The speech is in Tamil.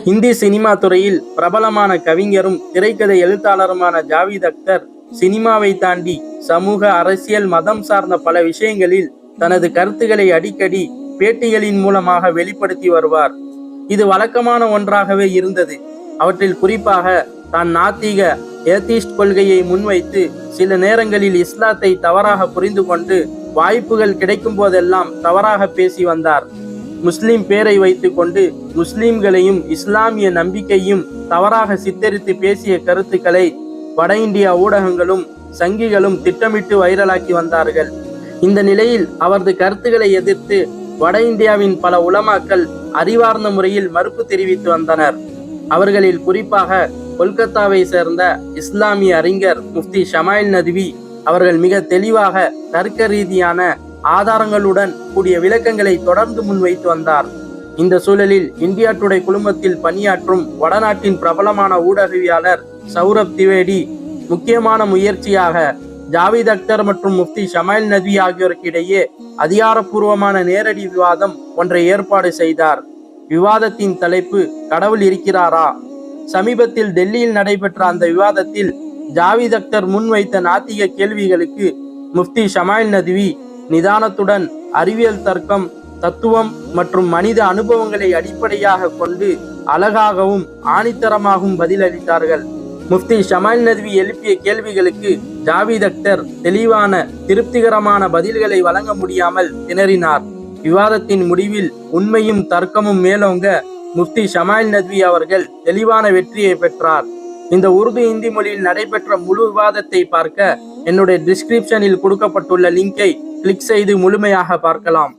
இந்தி சினிமா துறையில் பிரபலமான கவிஞரும் திரைக்கதை எழுத்தாளருமான ஜாவீத் அக்தர் சினிமாவை தாண்டி சமூக, அரசியல், மதம் சார்ந்த பல விஷயங்களில் தனது கருத்துக்களை அடிக்கடி பேட்டிகளின் மூலமாக வெளிப்படுத்தி வருவார். இது வழக்கமான ஒன்றாகவே இருந்தது. அவற்றில் குறிப்பாக தான் நாத்திக ஏத்திஸ்ட் கொள்கையை முன்வைத்து சில நேரங்களில் இஸ்லாத்தை தவறாக புரிந்து கொண்டு வாய்ப்புகள் கிடைக்கும் போதெல்லாம் தவறாக பேசி வந்தார். முஸ்லிம் பேரை வைத்து கொண்டு முஸ்லிம்களையும் இஸ்லாமிய நம்பிக்கையும் தவறாக சித்தரித்து பேசிய கருத்துக்களை வட இந்தியா ஊடகங்களும் சங்கிகளும் திட்டமிட்டு வைரலாக்கி வந்தார்கள். இந்த நிலையில் அவரது கருத்துக்களை எதிர்த்து வட இந்தியாவின் பல உலமாக்கள் அறிவார்ந்த முறையில் மறுப்பு தெரிவித்து வந்தனர். அவர்களில் குறிப்பாக கொல்கத்தாவை சேர்ந்த இஸ்லாமிய அறிஞர் முஃப்தி ஷமாயில் நத்வி அவர்கள் மிக தெளிவாக தர்க்க ரீதியான ஆதாரங்களுடன் கூடிய விளக்கங்களை தொடர்ந்து முன்வைத்து வந்தார். இந்த சூழலில் இந்தியா டுடே குழுமத்தில் பணியாற்றும் வடநாட்டின் பிரபலமான ஊடகவியலாளர் சௌரப் திவேடி முக்கியமான முயற்சியாக ஜாவீத் அக்தர் மற்றும் முஃப்தி ஷமாயில் நத்வி ஆகியோருக்கு இடையே அதிகாரப்பூர்வமான நேரடி விவாதம் ஒன்றை ஏற்பாடு செய்தார். விவாதத்தின் தலைப்பு கடவுள் இருக்கிறாரா? சமீபத்தில் டெல்லியில் நடைபெற்ற அந்த விவாதத்தில் ஜாவீத் அக்தர் முன்வைத்த நாத்திக கேள்விகளுக்கு முஃப்தி ஷமாயில் நத்வி நிதானத்துடன் அறிவியல், தர்க்கம், தத்துவம் மற்றும் மனித அனுபவங்களை அடிப்படையாக கொண்டு அழகாகவும் ஆணித்தரமாகவும் பதிலளித்தார்கள். முஃப்தி ஷமாயில் நத்வி எழுப்பிய கேள்விகளுக்கு ஜாவீத் அக்தர் தெளிவான, திருப்திகரமான பதில்களை வழங்க முடியாமல் திணறினார். விவாதத்தின் முடிவில் உண்மையும் தர்க்கமும் மேலோங்க முஃப்தி ஷமாயில் நத்வி அவர்கள் தெளிவான வெற்றியை பெற்றார். இந்த உருது, இந்தி மொழியில் நடைபெற்ற முழு விவாதத்தை பார்க்க என்னுடைய டிஸ்கிரிப்ஷனில் கொடுக்கப்பட்டுள்ள லிங்கை கிளிக் செய்து முழுமையாக பார்க்கலாம்.